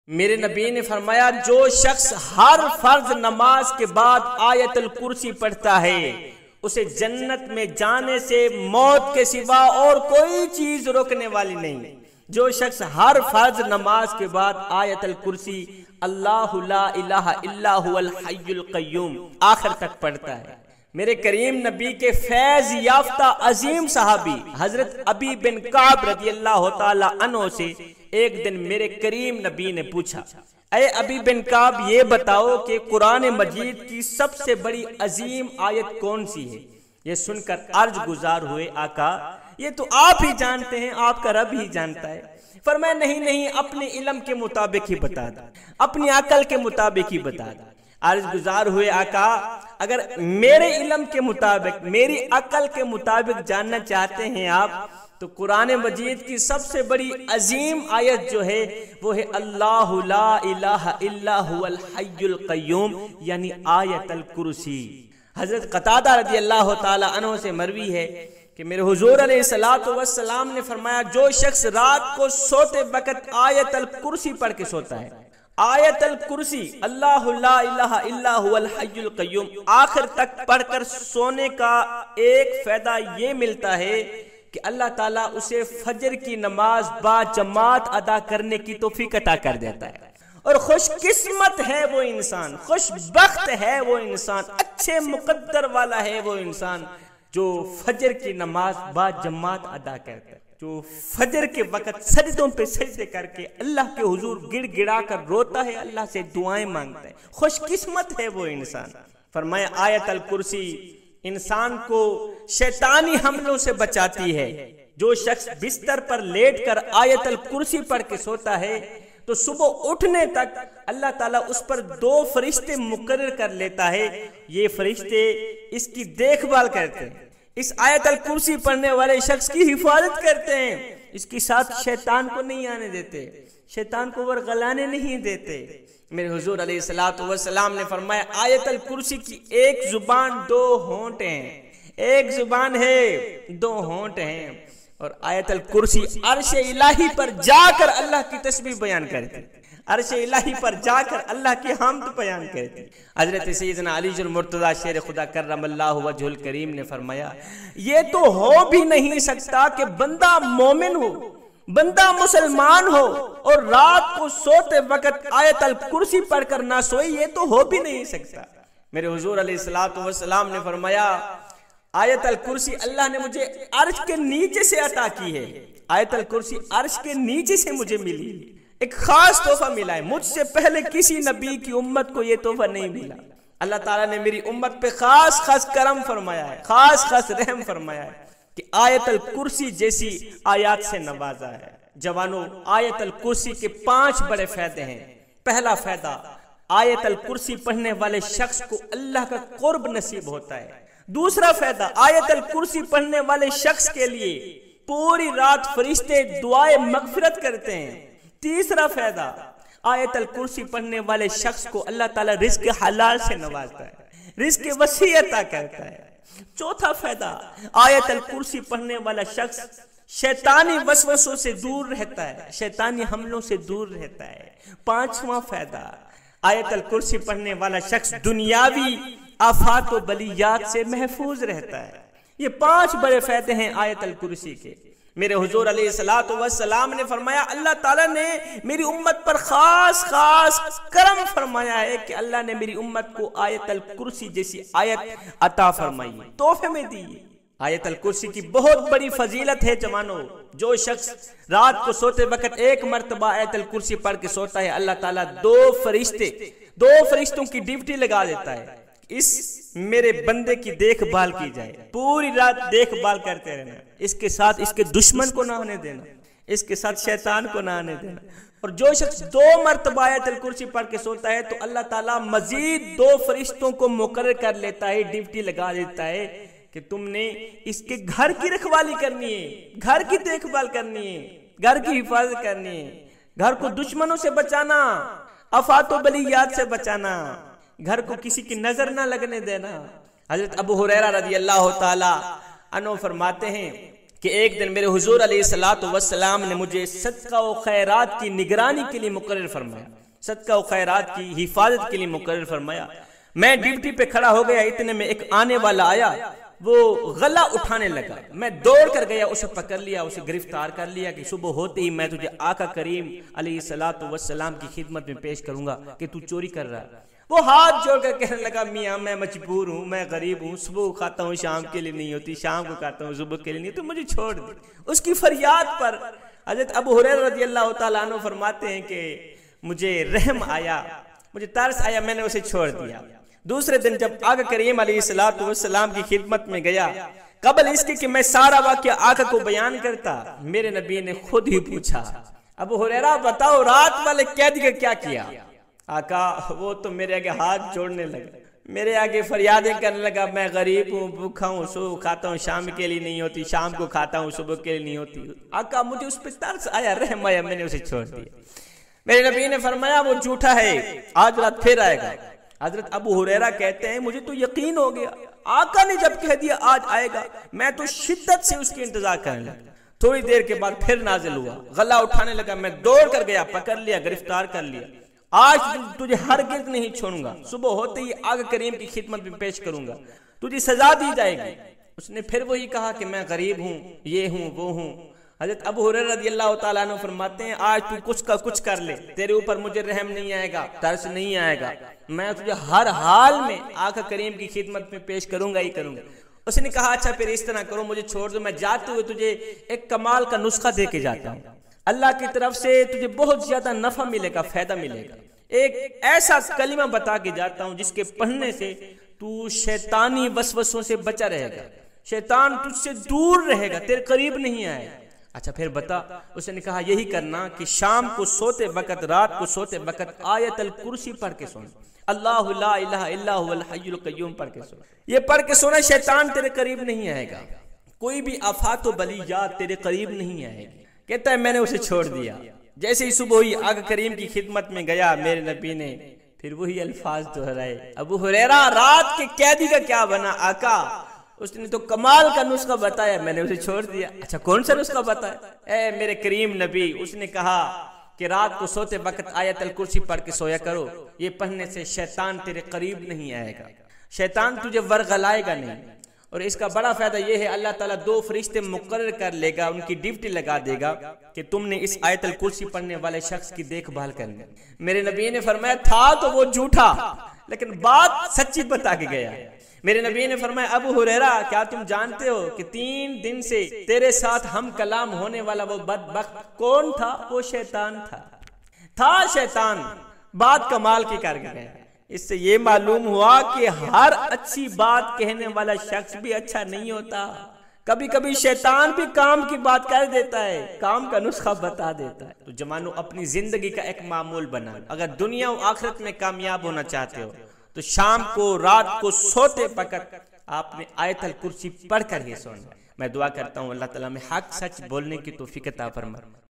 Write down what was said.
मेरे नबी ने फरमाया, जो शख्स हर फर्ज नमाज के बाद आयतुल कुर्सी पढ़ता है उसे जन्नत में जाने से मौत के सिवा और कोई चीज रोकने वाली नहीं। जो शख्स हर फर्ज नमाज के बाद आयतुल कुर्सी अल्लाहु ला इलाहा इल्ला हुवल हय्युल क़य्यूम आखिर तक पढ़ता है, मेरे करीम नबी के फैज याफ्ता अजीम सहाबी हजरत अबी बिन काब रज़ियल्लाहु ताला अन्हु से एक दिन मेरे करीम नबी ने पूछा, अरे अबी बिन काब, ये बताओ कि कुरान मजीद की सबसे बड़ी अजीम आयत कौन सी है? ये सुनकर अर्ज गुजार हुए, आका ये तो आप ही जानते हैं, आपका रब ही जानता है। फरमाया, नहीं नहीं, अपने इल्म के मुताबिक ही बता दा, अपनी अकल के मुताबिक ही बता दा। अर्ज गुजार हुए, आका अगर मेरे इल्म के मुताबिक, मेरी अकल के मुताबिक जानना चाहते हैं आप, तो कुरान मजीद की सबसे बड़ी अजीम आयत जो है वो है अल्लाहु ला इलाहा इल्ला हुवल हय्युल क़य्यूम, यानी आयतुल कुर्सी। हजरत क़तादा रज़ियल्लाहु ताला अन्हु से मरवी है कि मेरे हुजूर अलैहिस्सलातु वस्सलाम ने फरमाया, जो शख्स रात को सोते वक्त आयतुल कुर्सी पढ़ के सोता है, आयतुल कुर्सी अल्लाहु ला इलाहा इल्ला हुवल हय्युल क़य्यूम आखिर तक पढ़कर सोने का एक फायदा ये मिलता है कि अल्लाह ताला उसे फजर की नमाज बा जमात अदा करने की तौफीक अता कर देता है। और खुशकिस्मत है वो इंसान, खुशबख्त है वो इंसान, अच्छे मुकद्दर वाला है वो इंसान जो फजर की नमाज बा जमात अदा करता है, जो फजर के वक्त सजदों पे सजदे करके अल्लाह के हुजूर गिड़गिड़ा कर रोता है, अल्लाह से दुआएं मांगता है। खुशकिस्मत है वो इंसान। फरमाया, आयतुल कुर्सी इंसान को शैतानी हमलों से बचाती है। जो शख्स बिस्तर पर लेटकर आयतुल कुर्सी पढ़ के सोता है तो सुबह उठने तक अल्लाह ताला उस पर 2 फरिश्ते मुकर्रर कर लेता है। ये फरिश्ते इसकी देखभाल करते हैं, इस आयतुल कुर्सी पढ़ने वाले शख्स की हिफाजत करते हैं, इसके साथ शैतान को नहीं आने देते, शैतान को वरगलाने नहीं देते। मेरे हुजूर अलैहिस्सलातु वस्सलाम ने फरमाया, आयतुल कुर्सी की एक जुबान 2 होंठ हैं, एक जुबान है 2 होंठ हैं। और आयतुल कुर्सी अर्श इलाही पर जाकर अल्लाह की तस्बीह बयान करती, अर्श इलाही पर जाकर अल्लाह की हम्द बयान करती। हजरत सैयदना अली जुल मुर्तज़ा शेर खुदा करमल्लाहु वजहुल करीम ने फरमाया, ये तो हो भी नहीं सकता कि बंदा मोमिन हो, बंदा मुसलमान हो और रात को सोते वक्त आयतुल कुर्सी पढ़कर ना सोए, ये तो हो भी नहीं सकता। मेरे हुजूर अलैहिस्सलातु वस्सलाम ने फरमाया, आयतुल कुर्सी अल्लाह ने मुझे अर्श के नीचे से अता की है, आयतुल कुर्सी अर्श के नीचे से मुझे मिली, एक खास तोहफा मिला है, मुझसे पहले किसी नबी की उम्मत को यह तोहफा नहीं मिला। अल्लाह ताला ने मेरी उम्मत पे खास खास करम फरमाया है, खास खास रहम फरमाया है कि आयतुल कुर्सी जैसी आयत से नवाजा है। जवानों, आयतुल कुर्सी के 5 बड़े फायदे हैं। पहला फायदा, आयतुल कुर्सी पढ़ने वाले शख्स को अल्लाह का कुर्ब नसीब होता है। दूसरा फायदा, आयतुल कुर्सी पढ़ने वाले शख्स के लिए पूरी रात फरिश्ते दुआए मगफिरत करते हैं। तीसरा फायदा, आयतुल कुर्सी पढ़ने वाले शख्स को अल्लाह ताला रिज़्क़ हलाल से नवाजता है, रिज़्क़ वसी अता करता है। चौथा फायदा, आयतुल कुर्सी पढ़ने वाला शख्स शैतानी वसवसों से दूर रहता है, शैतानी हमलों से दूर रहता है। पांचवा फायदा, आयतुल कुर्सी पढ़ने वाला शख्स दुनियावी आफात व बलियात से महफूज रहता है। ये 5 बड़े फायदे हैं आयतुल कुर्सी के। मेरे हुजूर अलैहिस्सलातु वस्सलाम ने फरमाया, अल्लाह ताला ने मेरी उम्मत पर खास खास करम फरमाया है कि अल्लाह ने मेरी उम्मत को आयतुल कुर्सी जैसी आयत अता फरमाई, तोहफे में दी। आयतुल कुर्सी की बहुत बड़ी फजीलत है जवानों। जो शख्स रात को सोते वक्त 1 मरतबा आयतुल कुर्सी पढ़ के सोता है, अल्लाह ताला 2 फरिश्तों की ड्यूटी लगा देता है, इस मेरे बंदे की देखभाल की जाए, पूरी रात देखभाल करते रहना, इसके साथ इसके दुश्मन को ना आने देना, इसके साथ शैतान को ना आने देना। और जो शख्स 2 मरतबा आयतुल कुर्सी पढ़ के सोता है तो अल्लाह ताला मजीद 2 फरिश्तों को मुकर्रर कर लेता है, ड्यूटी लगा देता है कि तुमने इसके घर की रखवाली करनी है, घर की देखभाल करनी है, घर की हिफाजत करनी है, घर को दुश्मनों से बचाना, आफात व बलियात से बचाना, घर को किसी की नजर ना लगने देना। हजरत अबू हुरैरा रज़ियल्लाहु ताला अन्हु फरमाते हैं कि एक दिन मेरे हुजूर अलैहिस्सलातु वस्सलाम ने मुझे सदका व खैरात की निगरानी के लिए मुकर्रर फरमाया, सदका व खैरात की हिफाजत के लिए मुकर्रर फरमाया। मैं ड्यूटी पे खड़ा हो गया, इतने में एक आने वाला आया, वो गला उठाने लगा। मैं दौड़ कर गया, उसे पकड़ लिया, उसे गिरफ्तार कर लिया कि सुबह होते ही मैं तुझे आका करीम अलैहिस्सलातु वस्सलाम की खिदमत में पेश करूंगा कि तू चोरी कर रहा है। वो हाथ जोड़कर कहने लगा, मियाँ मैं मजबूर हूँ, मैं गरीब हूँ, सुबह खाता हूँ शाम के लिए नहीं होती, शाम को खाता हूँ सुबह के लिए नहीं, तो मुझे छोड़ दे। उसकी फरियाद पर हज़रत अबू हुरैरा रज़ियल्लाहु ताला अन्हु फरमाते हैं कि मुझे रहम आया, मुझे तरस आया, मैंने उसे छोड़ दिया। दूसरे दिन जब आका करीम अलैहिस्सलातु वस्सलाम की खिदमत में गया, कबल इसके कि मैं सारा वाक़या आका को बयान करता, मेरे नबी ने खुद ही पूछा, अबू हुरैरा बताओ रात वाले कैदी का क्या किया? आका वो तो मेरे आगे हाथ जोड़ने लगा, मेरे आगे फरियादें करने लगा, मैं गरीब हूँ, भूखा हूँ, सुबह खाता हूँ शाम के लिए नहीं होती, शाम को खाता हूँ सुबह के लिए नहीं होती। आका मुझे उस पर तरस आया, रहम आया, मैंने उसे छोड़ दिया। मेरे नबी ने फरमाया वो झूठा है, आज रात फिर आएगा। हजरत अबू हुरैरा कहते हैं मुझे तो यकीन हो गया, आका ने जब कह दिया आज आएगा, मैं तो शिद्दत से उसकी इंतजार करने लगा। थोड़ी देर के बाद फिर नाजिल हुआ, गला उठाने लगा, मैं दौड़ कर गया, पकड़ लिया, गिरफ्तार कर लिया। आज तुझे हरगिज़ नहीं छोड़ूंगा, सुबह होते ही आका करीम की खिदमत में पेश करूंगा, तुझे सजा दी जाएगी। उसने फिर वही कहा कि मैं गरीब हूँ, ये हूँ, वो हूँ। हज़रत अबू हुरैरा रज़ियल्लाहु ताला अन्हु फरमाते हैं आज तू कुछ का कुछ कर ले, तेरे ऊपर मुझे रहम नहीं आएगा, तरस नहीं आएगा, मैं तुझे हर हाल में आका करीम की खिदमत में पेश करूंगा ही करूंगा। उसने कहा अच्छा फिर इस तरह करो, मुझे छोड़ दो, मैं जाते हुए तुझे एक कमाल का नुस्खा दे के जाता हूँ, अल्लाह की तरफ से तुझे बहुत ज्यादा नफा मिलेगा, फायदा मिलेगा। एक ऐसा कलिमा बता के जाता हूँ जिसके पढ़ने से तू शैतानी वसवसों से बचा रहेगा, शैतान तुझसे दूर रहेगा, तेरे करीब नहीं आएगा। अच्छा फिर बता। उसने कहा यही करना कि शाम को सोते वक्त, रात को सोते वक्त आयतल कुर्सी पढ़ के सोना, अल्लाहु ला इलाहा इल्ला हुवल हय्युल क़य्यूम पढ़ के सोना। ये पढ़ के सोना, शैतान तेरे करीब नहीं आएगा, कोई भी आफात व बलियात तेरे करीब नहीं आएगी। कहता है मैंने उसे छोड़ दिया। जैसे ही सुबह हुई आका करीम की खिदमत में गया, मेरे नबी ने फिर वही अल्फाज दोहराए, अबू हुरैरा रात के कैदी का क्या बना? आका उसने तो कमाल का नुस्खा बताया, मैंने उसे छोड़ दिया। अच्छा कौन सा नुस्खा बताया? ए मेरे करीम नबी, उसने कहा कि रात को सोते वक्त आयतल कुर्सी पढ़ के सोया करो, ये पढ़ने से शैतान तेरे करीब नहीं आएगा, शैतान तुझे वरगलाएगा नहीं। और इसका बड़ा फायदा यह है अल्लाह ताला 2 फरिश्ते मुकर्रर कर लेगा, उनकी ड्यूटी लगा देगा कि तुमने इस आयतल कुर्सी पढ़ने वाले शख्स की देखभाल करनी। मेरे नबी ने फरमाया था तो वो झूठा, लेकिन बात सच्ची बता के गया। मेरे नबी ने फरमाया अबू हुरैरा क्या तुम जानते हो कि 3 दिन से तेरे साथ हम कलाम होने वाला वो बदबख्त कौन था? वो शैतान था शैतान। बात कमाल की कर गया। इससे ये मालूम हुआ कि हर अच्छी बात कहने वाला शख्स भी अच्छा नहीं होता, कभी कभी शैतान भी काम की बात कर देता है, काम का नुस्खा बता देता है। तो जवानों अपनी जिंदगी का एक मामूल बना, अगर दुनिया और आखिरत में कामयाब होना चाहते हो तो शाम को रात को सोते वक्त आपने आयतल कुर्सी पढ़ कर ही सोना। मैं दुआ करता हूँ अल्लाह ताला में हक सच बोलने की तौफीक अता फरमाए।